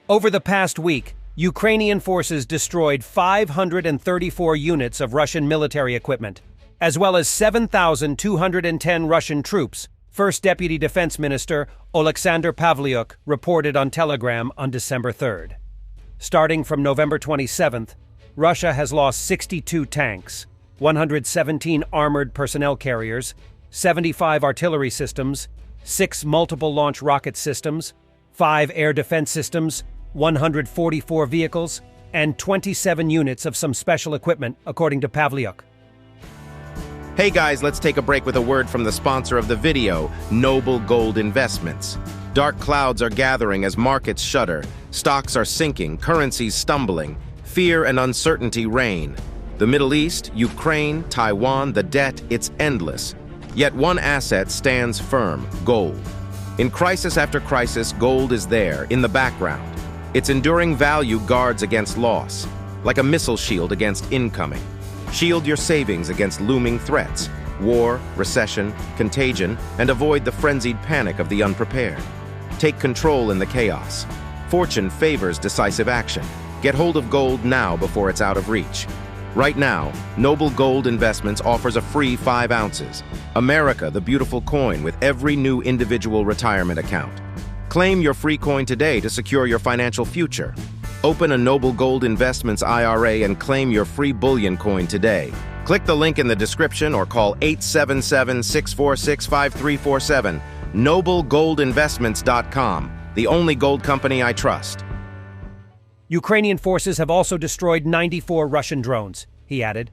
Over the past week, Ukrainian forces destroyed 534 units of Russian military equipment, as well as 7,210 Russian troops, First Deputy Defense Minister Oleksandr Pavlyuk reported on Telegram on December 3rd. Starting from November 27th, Russia has lost 62 tanks, 117 armored personnel carriers, 75 artillery systems, 6 multiple-launch rocket systems, 5 air defense systems, 144 vehicles, and 27 units of some special equipment, according to Pavlyuk. Hey guys, let's take a break with a word from the sponsor of the video, Noble Gold Investments. Dark clouds are gathering as markets shudder, stocks are sinking, currencies stumbling, fear and uncertainty reign. The Middle East, Ukraine, Taiwan, the debt, it's endless. Yet one asset stands firm, gold. In crisis after crisis, gold is there, in the background. Its enduring value guards against loss, like a missile shield against incoming. Shield your savings against looming threats, war, recession, contagion, and avoid the frenzied panic of the unprepared. Take control in the chaos. Fortune favors decisive action. Get hold of gold now before it's out of reach. Right now, Noble Gold Investments offers a free 5 ounces. America, the beautiful coin with every new individual retirement account. Claim your free coin today to secure your financial future. Open a Noble Gold Investments IRA and claim your free bullion coin today. Click the link in the description or call 877-646-5347. NobleGoldInvestments.com, the only gold company I trust. Ukrainian forces have also destroyed 94 Russian drones, he added.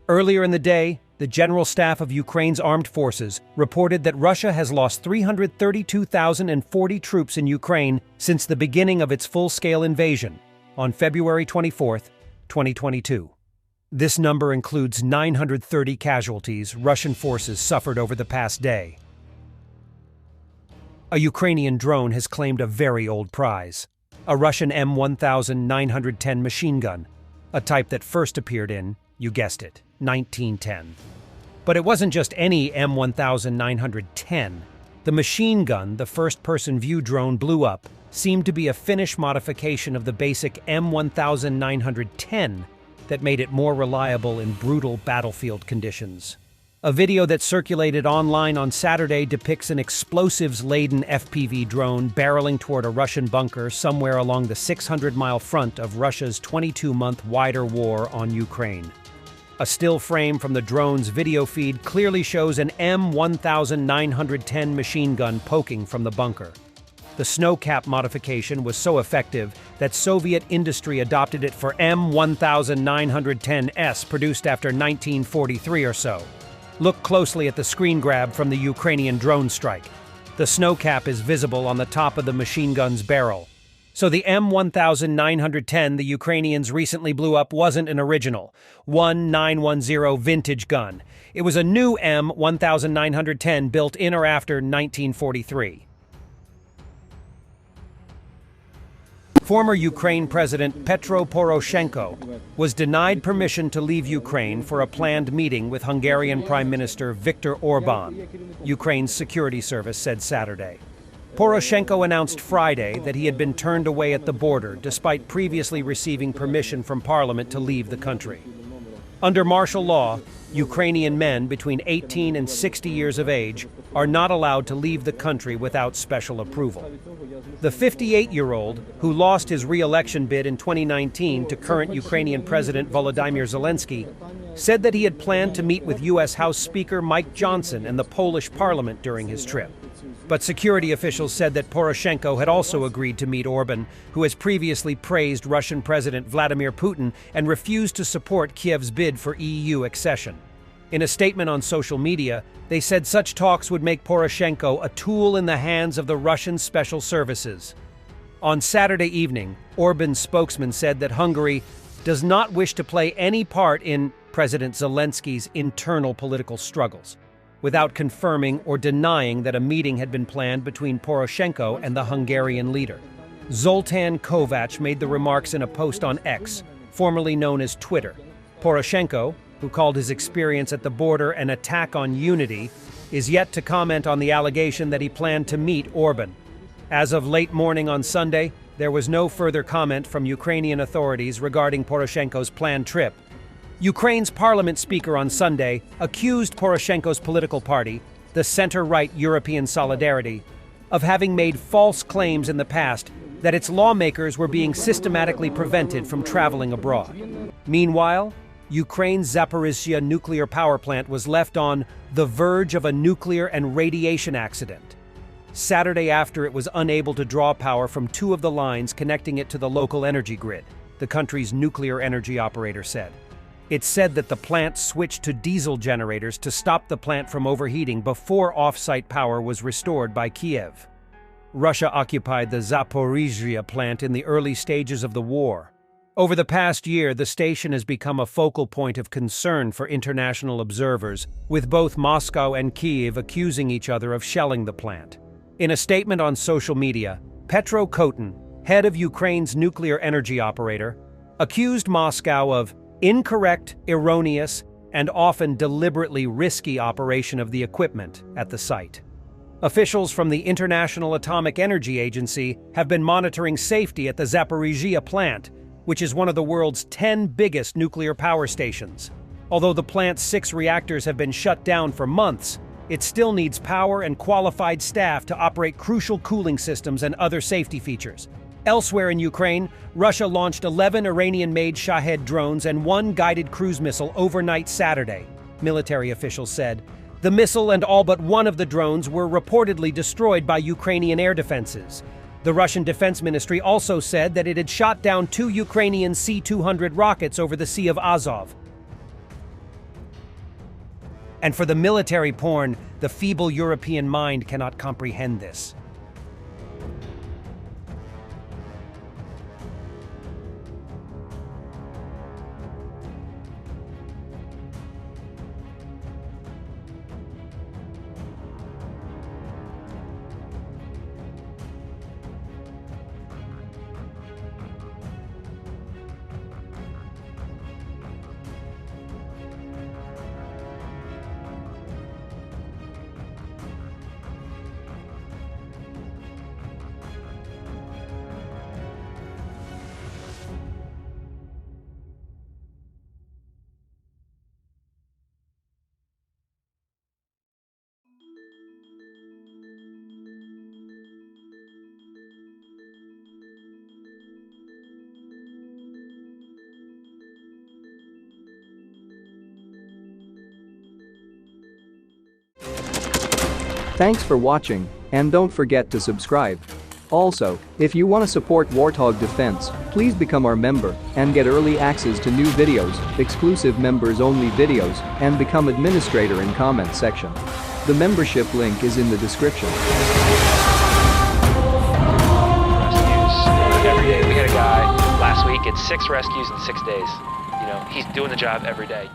Earlier in the day, the General Staff of Ukraine's armed forces reported that Russia has lost 332,040 troops in Ukraine since the beginning of its full-scale invasion on February 24, 2022. This number includes 930 casualties Russian forces suffered over the past day. A Ukrainian drone has claimed a very old prize, a Russian M1910 machine gun, a type that first appeared in, you guessed it, 1910. But it wasn't just any M1910. The machine gun the first-person view drone blew up seemed to be a Finnish modification of the basic M1910 that made it more reliable in brutal battlefield conditions. A video that circulated online on Saturday depicts an explosives-laden FPV drone barreling toward a Russian bunker somewhere along the 600-mile front of Russia's 22-month wider war on Ukraine. A still frame from the drone's video feed clearly shows an M1910 machine gun poking from the bunker. The snowcap modification was so effective that Soviet industry adopted it for M1910S produced after 1943 or so. Look closely at the screen grab from the Ukrainian drone strike. The snowcap is visible on the top of the machine gun's barrel. So the M1910 the Ukrainians recently blew up wasn't an original 1910 vintage gun. It was a new M1910 built in or after 1943. Former Ukraine President Petro Poroshenko was denied permission to leave Ukraine for a planned meeting with Hungarian Prime Minister Viktor Orbán, Ukraine's security service said Saturday. Poroshenko announced Friday that he had been turned away at the border despite previously receiving permission from parliament to leave the country. Under martial law, Ukrainian men between 18 and 60 years of age are not allowed to leave the country without special approval. The 58-year-old, who lost his re-election bid in 2019 to current Ukrainian President Volodymyr Zelensky, said that he had planned to meet with U.S. House Speaker Mike Johnson and the Polish parliament during his trip. But security officials said that Poroshenko had also agreed to meet Orbán, who has previously praised Russian President Vladimir Putin and refused to support Kiev's bid for EU accession. In a statement on social media, they said such talks would make Poroshenko a tool in the hands of the Russian special services. On Saturday evening, Orbán's spokesman said that Hungary does not wish to play any part in President Zelensky's internal political struggles, without confirming or denying that a meeting had been planned between Poroshenko and the Hungarian leader. Zoltán Kovács made the remarks in a post on X, formerly known as Twitter. Poroshenko, who called his experience at the border an attack on unity, is yet to comment on the allegation that he planned to meet Orbán. As of late morning on Sunday, there was no further comment from Ukrainian authorities regarding Poroshenko's planned trip. Ukraine's parliament speaker on Sunday accused Poroshenko's political party, the center-right European Solidarity, of having made false claims in the past that its lawmakers were being systematically prevented from traveling abroad. Meanwhile, Ukraine's Zaporizhzhia nuclear power plant was left on the verge of a nuclear and radiation accident Saturday after it was unable to draw power from two of the lines connecting it to the local energy grid, the country's nuclear energy operator said. It said that the plant switched to diesel generators to stop the plant from overheating before off-site power was restored by Kiev. Russia occupied the Zaporizhzhia plant in the early stages of the war. Over the past year, the station has become a focal point of concern for international observers, with both Moscow and Kyiv accusing each other of shelling the plant. In a statement on social media, Petro Kotin, head of Ukraine's nuclear energy operator, accused Moscow of incorrect, erroneous, and often deliberately risky operation of the equipment at the site. Officials from the International Atomic Energy Agency have been monitoring safety at the Zaporizhzhia plant, which is one of the world's 10 biggest nuclear power stations. Although the plant's 6 reactors have been shut down for months, it still needs power and qualified staff to operate crucial cooling systems and other safety features. Elsewhere in Ukraine, Russia launched 11 Iranian-made Shahed drones and 1 guided cruise missile overnight Saturday, military officials said. The missile and all but one of the drones were reportedly destroyed by Ukrainian air defenses. The Russian Defense Ministry also said that it had shot down 2 Ukrainian C-200 rockets over the Sea of Azov. And for the military porn, the feeble European mind cannot comprehend this. Thanks for watching, and don't forget to subscribe. Also, if you want to support Warthog Defense, please become our member and get early access to new videos, exclusive members-only videos, and become administrator in comment section. The membership link is in the description. Rescues every day. We had a guy last week, it's 6 rescues in 6 days. You know, he's doing the job every day.